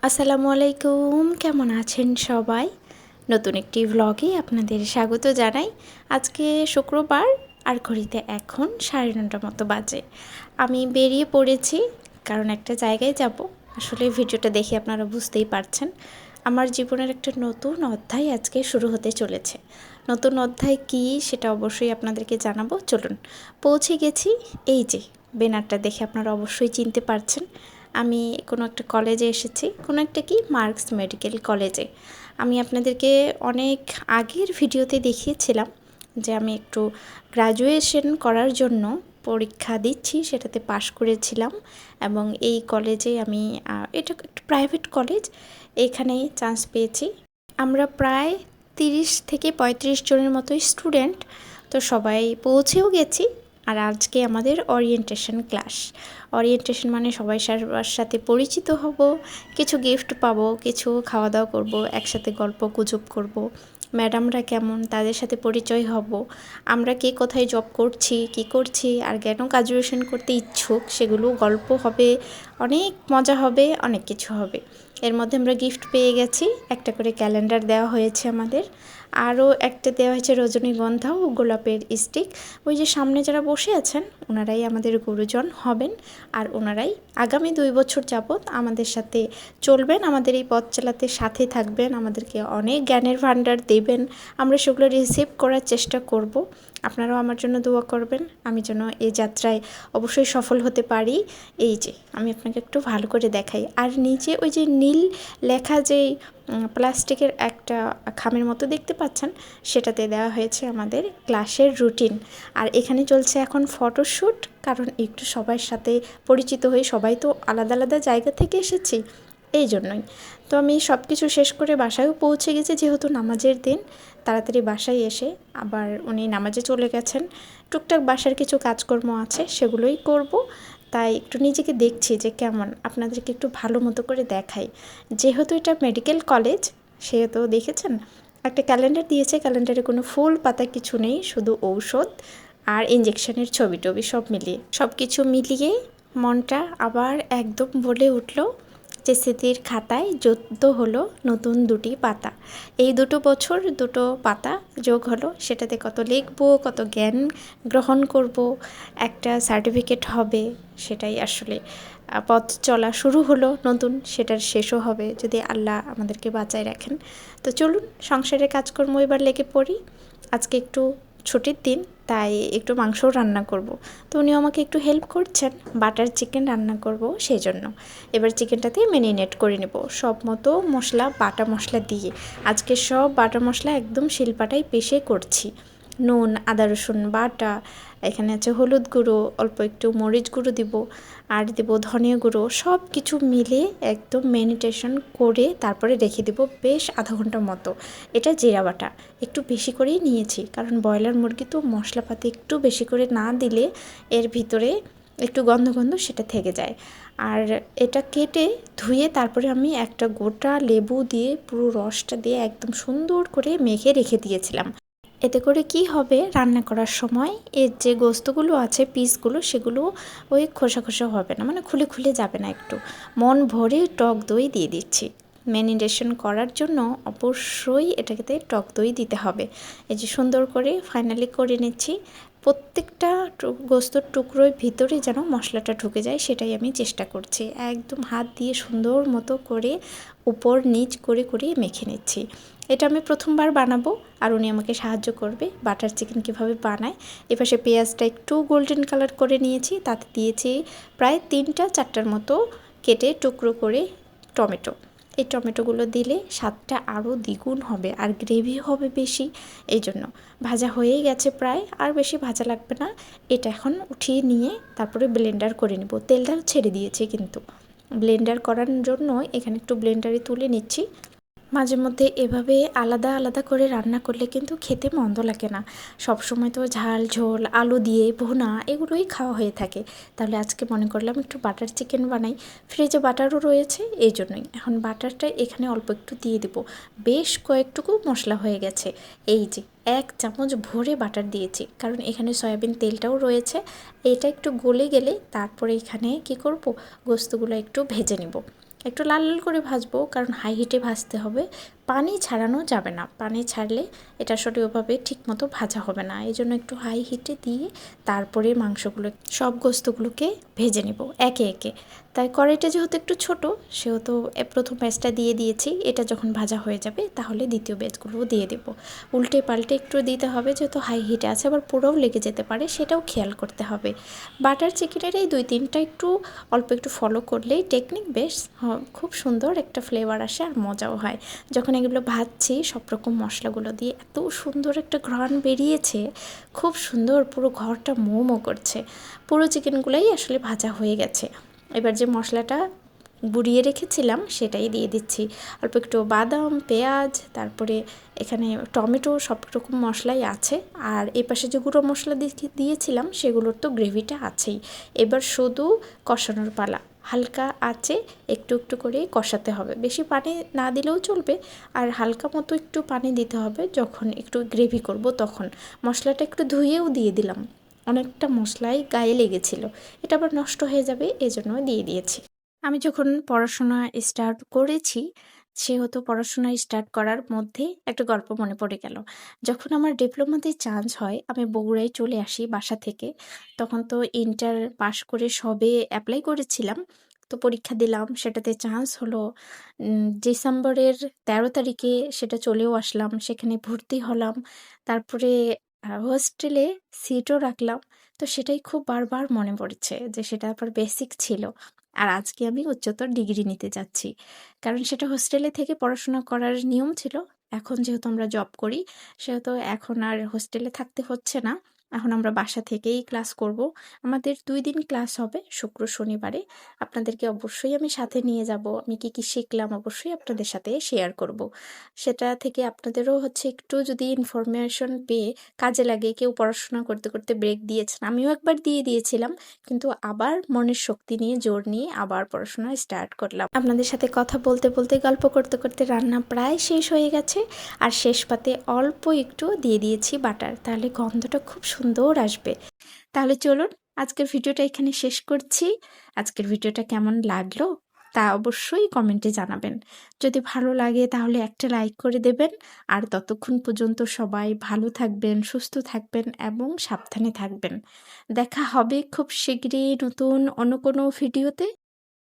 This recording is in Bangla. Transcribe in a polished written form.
আসসালামু আলাইকুম, কেমন আছেন সবাই? নতুন একটি ভ্লগে আপনাদের স্বাগত জানাই। আজকে শুক্রবার আর ঘড়িতে এখন 9:30 মতো বাজে। আমি বেরিয়ে পড়েছি কারণ একটা জায়গায় যাব। আসলে ভিডিওটা দেখে আপনারা বুঝতেই পারছেন আমার জীবনের একটা নতুন অধ্যায় আজকে শুরু হতে চলেছে। নতুন অধ্যায় কী সেটা অবশ্যই আপনাদেরকে জানাবো। চলুন, পৌঁছে গেছি। এই যে ব্যানারটা দেখে আপনারা অবশ্যই চিনতে পারছেন আমি কোনো একটা কলেজে এসেছি, কোনো একটা কি মার্কস মেডিকেল কলেজে। আমি আপনাদেরকে অনেক আগের ভিডিওতে দেখিয়েছিলাম যে আমি একটু গ্র্যাজুয়েশন করার জন্য পরীক্ষা দিচ্ছি, সেটাতে পাশ করেছিলাম এবং এই কলেজে আমি এটা একটু প্রাইভেট কলেজ, এখানেই চান্স পেয়েছি। আমরা প্রায় 30 থেকে 35 জনের মতো স্টুডেন্ট, তো সবাই পৌঁছেও গেছি। আর আজকে আমাদের ওরিয়েন্টেশন ক্লাস। ওরিয়েন্টেশন মানে সবাই সবার সাথে পরিচিত হব, কিছু গিফট পাবো, কিছু খাওয়া দাওয়া করব, একসাথে গল্প গুজব করব, ম্যাডামরা কেমন তাদের সাথে পরিচয় হব, আমরা কে কোথায় জব করছি, কি করছি, আর কেন গ্র্যাজুয়েশন করতে ইচ্ছুক সেগুলো গল্প হবে, অনেক মজা হবে, অনেক কিছু হবে। এর মধ্যে আমরা গিফট পেয়ে গেছি, একটা করে ক্যালেন্ডার দেওয়া হয়েছে আমাদের, আরও একটা দেওয়া হয়েছে রজনীগন্ধা ও গোলাপের স্টিক। ওই যে সামনে যারা বসে আছেন ওনারাই আমাদের গুরুজন হবেন, আর ওনারাই আগামী 2 বছর যাবৎ আমাদের সাথে চলবেন, আমাদের এই পথ চালাতে সাথে থাকবেন, আমাদেরকে অনেক জ্ঞানের ভাণ্ডার দেবেন। আমরা সেগুলো রিসিভ করার চেষ্টা করব। আপনারাও আমার জন্য দোয়া করবেন, আমি যেন এই যাত্রায় অবশ্যই সফল হতে পারি। এই যে আমি আপনাকে একটু ভালো করে দেখাই, আর নিচে ওই যে নীল লেখা যেই প্লাস্টিকের একটা খামের মতো দেখতে পাচ্ছেন, সেটাতে দেওয়া হয়েছে আমাদের ক্লাসের রুটিন। আর এখানে চলছে এখন ফটোশ্যুট, কারণ একটু সবার সাথে পরিচিত হয়ে, সবাই তো আলাদা আলাদা জায়গা থেকে এসেছি, এই জন্যই। তো আমি সব কিছু শেষ করে বাসায়ও পৌঁছে গেছি, যেহেতু নামাজের দিন। তাড়াতাড়ি বাসায় এসে আবার উনি নামাজে চলে গেছেন। টুকটাক বাসার কিছু কাজকর্ম আছে, সেগুলোই করব। তাই একটু নিজেকে দেখছি যে কেমন, আপনাদেরকে একটু ভালো মতো করে দেখাই। যেহেতু এটা মেডিকেল কলেজ, সেহেতু দেখেছেন একটা ক্যালেন্ডার দিয়েছে, ক্যালেন্ডারে কোনো ফুল পাতা কিছু নেই, শুধু ঔষধ আর ইঞ্জেকশনের ছবি টবি সব মিলিয়ে, সব কিছু মিলিয়ে মনটা আবার একদম বলে উঠল যে স্মৃতির খাতায় যুক্ত হলো নতুন 2টি পাতা। এই 2 বছর 2 পাতা যোগ হলো, সেটাতে কত লিখবো, কত জ্ঞান গ্রহণ করব, একটা সার্টিফিকেট হবে, সেটাই আসলে পথ চলা শুরু হলো নতুন, সেটার শেষও হবে যদি আল্লাহ আমাদেরকে বাঁচায় রাখেন। তো চলুন সংসারের কাজকর্ম এবার লেগে পড়ি। আজকে একটু ছুটির দিন, তাই একটু মাংসও রান্না করব। তো উনি আমাকে একটু হেল্প করছেন, বাটার চিকেন রান্না করব সেই জন্য। এবার চিকেনটাতে ম্যারিনেট করে নেব সব মতো মশলা, বাটা মশলা দিয়ে। আজকে সব বাটা মশলা একদম শিলপাটায় পেষে করছি। নুন, আদা রসুন বাটা, এখানে আছে হলুদ গুঁড়ো, অল্প একটু মরিচ গুঁড়ো দিব, আর দেব ধনিয়া গুঁড়ো, সব কিছু মিলে একদম ম্যারিনেশন করে তারপরে রেখে দেব বেশ আধা ঘন্টার মতো। এটা জিরা বাটা একটু বেশি করেই নিয়েছি, কারণ ব্রয়লার মুরগি তো মশলাপাতি একটু বেশি করে না দিলে এর ভিতরে একটু গন্ধ গন্ধ সেটা থেকে যায়। আর এটা কেটে ধুয়ে তারপরে আমি একটা গোটা লেবু দিয়ে পুরো রসটা দিয়ে একদম সুন্দর করে মেখে রেখে দিয়েছিলাম। এতে করে কি হবে, রান্না করার সময় এর যে গোস্তগুলো আছে, পিসগুলো, সেগুলো ওই খোসা খোসা হবে না, মানে খুলে খুলে যাবে না। একটু মন ভরে টক দই দিয়ে দিচ্ছি। ম্যারিনেশন করার জন্য অবশ্যই এটাকে টক দই দিতে হবে। এই যে সুন্দর করে ফাইনালি করে নিচ্ছি। প্রত্যেকটা গোস্তর টুকরোর ভিতরে যেন মশলাটা ঢুকে যায়, সেটাই আমি চেষ্টা করছি। একদম হাত দিয়ে সুন্দর মতো করে উপর নিচ করে করে মেখে নিচ্ছি। এটা আমি প্রথমবার বানাবো, আর উনি আমাকে সাহায্য করবে বাটার চিকেন কীভাবে বানায়। এপাশে পেঁয়াজটা একটু গোল্ডেন কালার করে নিয়েছি, তাতে দিয়েছি প্রায় 3-4টার মতো কেটে টুকরো করে টমেটো। এই টমেটোগুলো দিলে স্বাদটা আরও দ্বিগুণ হবে, আর গ্রেভি হবে বেশি। এই জন্য ভাজা হয়েই গেছে প্রায়, আর বেশি ভাজা লাগবে না। এটা এখন উঠিয়ে নিয়ে তারপরে ব্লেন্ডার করে নেব। তেলটা ছেড়ে দিয়েছি, কিন্তু ব্লেন্ডার করার জন্য এখানে একটু ব্লেন্ডারে তুলে নিচ্ছি। মাঝে মধ্যে এভাবে আলাদা আলাদা করে রান্না করলে কিন্তু খেতে মন্দ লাগে না। সবসময় তো ঝাল ঝোল আলু দিয়ে ভুনা এগুলোই খাওয়া হয়ে থাকে। তাহলে আজকে মনে করলাম একটু বাটার চিকেন বানাই। ফ্রিজে বাটারও রয়েছে, এই জন্যই এখন বাটারটা এখানে অল্প একটু দিয়ে দেবো। বেশ কয়েকটুকু মশলা হয়ে গেছে। এই যে 1 চামচ ভরে বাটার দিয়েছি, কারণ এখানে সয়াবিন তেলটাও রয়েছে। এটা একটু গলে গেলে তারপরে এখানে কি করব, গোস্তগুলো একটু ভেজে নেব। একটু লাল লাল করে ভাজবো, কারণ হাই হিটে ভাজতে হবে, পানি ছাড়ানো যাবে না। পানি ছাড়লে এটা আসলে ওভাবে ঠিকমতো ভাজা হবে না। এই জন্য একটু হাই হিটে দিয়ে তারপরে মাংসগুলো, সব গোস্তগুলোকে ভেজে নেব একে একে। তাই কড়াইটা যেহেতু একটু ছোট, সেহেতু প্রথম ব্যাচটা দিয়ে দিয়েছি। এটা যখন ভাজা হয়ে যাবে তাহলে দ্বিতীয় ব্যাচগুলোও দিয়ে দেব। উল্টে পাল্টে একটু দিতে হবে, যেহেতু হাই হিটে আছে, আবার পুরোও লেগে যেতে পারে, সেটাও খেয়াল করতে হবে। বাটার চিকেনের এই 2-3টা একটু অল্প একটু ফলো করলেই টেকনিক বেশ খুব সুন্দর একটা ফ্লেভার আসে আর মজাও হয়। যখন এগুলো ভাজছি সব রকম মশলাগুলো দিয়ে এত সুন্দর একটা ঘ্রাণ বেরিয়েছে, খুব সুন্দর, পুরো ঘরটা মোমো করছে। পুরো চিকেনগুলোই আসলে ভাজা হয়ে গেছে। এবার যে মশলাটা গুঁড়িয়ে রেখেছিলাম সেটাই দিয়ে দিচ্ছি। অল্প একটু বাদাম, পেঁয়াজ, তারপরে এখানে টমেটো, সব রকম মশলাই আছে। আর এ পাশে যে গুঁড়ো মশলা দিয়েছিলাম সেগুলোর তো গ্রেভিটা আছেই। এবার শুধু কষানোর পালা। হালকা আঁচে একটু একটু করে কষাতে হবে, বেশি পানি না দিলেও চলবে। আর হালকা মতো একটু পানি দিতে হবে, যখন একটু গ্রেভি করব তখন। মশলাটা একটু ধুয়েও দিয়ে দিলাম, অনেকটা মশলাই গায়ে লেগেছিল, এটা আবার নষ্ট হয়ে যাবে, এজন্য দিয়ে দিয়েছি। আমি যখন পড়াশোনা স্টার্ট করেছি, সেহেতু পড়াশোনা স্টার্ট করার মধ্যে একটা গল্প মনে পড়ে গেল। যখন আমার ডিপ্লোমাতে চান্স হয়, আমি বগুড়ায় চলে আসি বাসা থেকে। তখন তো ইন্টার পাশ করে সবে অ্যাপ্লাই করেছিলাম, তো পরীক্ষা দিলাম, সেটাতে চান্স হলো। ডিসেম্বরের 13 তারিখে সেটা চলেও আসলাম, সেখানে ভর্তি হলাম। তারপরে হোস্টেলে সিটও রাখলাম। তো সেটাই খুব বারবার মনে পড়েছে যে সেটা আবার বেসিক ছিল। আর আজকে আমি উচ্চতর ডিগ্রি নিতে যাচ্ছি, কারণ সেটা হোস্টেলে থেকে পড়াশোনা করার নিয়ম ছিল। এখন যেহেতু আমরা জব করি, সেহেতু এখন আর হোস্টেলে থাকতে হচ্ছে না। এখন আমরা বাসা থেকেই ক্লাস করব। আমাদের 2 দিন ক্লাস হবে, শুক্র শনিবারে। আপনাদেরকে অবশ্যই আমি সাথে নিয়ে যাব। আমি কি কি শিখলাম অবশ্যই আপনাদের সাথে শেয়ার করব। সেটা থেকে আপনাদেরও হচ্ছে একটু যদি ইনফরমেশন পেয়ে কাজে লাগে। কেউ পড়াশোনা করতে করতে ব্রেক দিয়েছেন, আমিও একবার দিয়ে দিয়েছিলাম, কিন্তু আবার মনের শক্তি নিয়ে, জোর নিয়ে আবার পড়াশোনা স্টার্ট করলাম। আপনাদের সাথে কথা বলতে বলতে, গল্প করতে করতে রান্না প্রায় শেষ হয়ে গেছে। আর শেষ পাতে অল্প একটু দিয়ে দিয়েছি বাটার, তাহলে গন্ধটা খুব সুন্দর আসবে। তাহলে চলুন আজকের ভিডিওটা এখানে শেষ করছি। আজকের ভিডিওটা কেমন লাগলো তা অবশ্যই কমেন্টে জানাবেন। যদি ভালো লাগে তাহলে একটা লাইক করে দেবেন। আর ততক্ষণ পর্যন্ত সবাই ভালো থাকবেন, সুস্থ থাকবেন এবং সাবধানে থাকবেন। দেখা হবে খুব শীঘ্রই নতুন অন্য কোনো ভিডিওতে।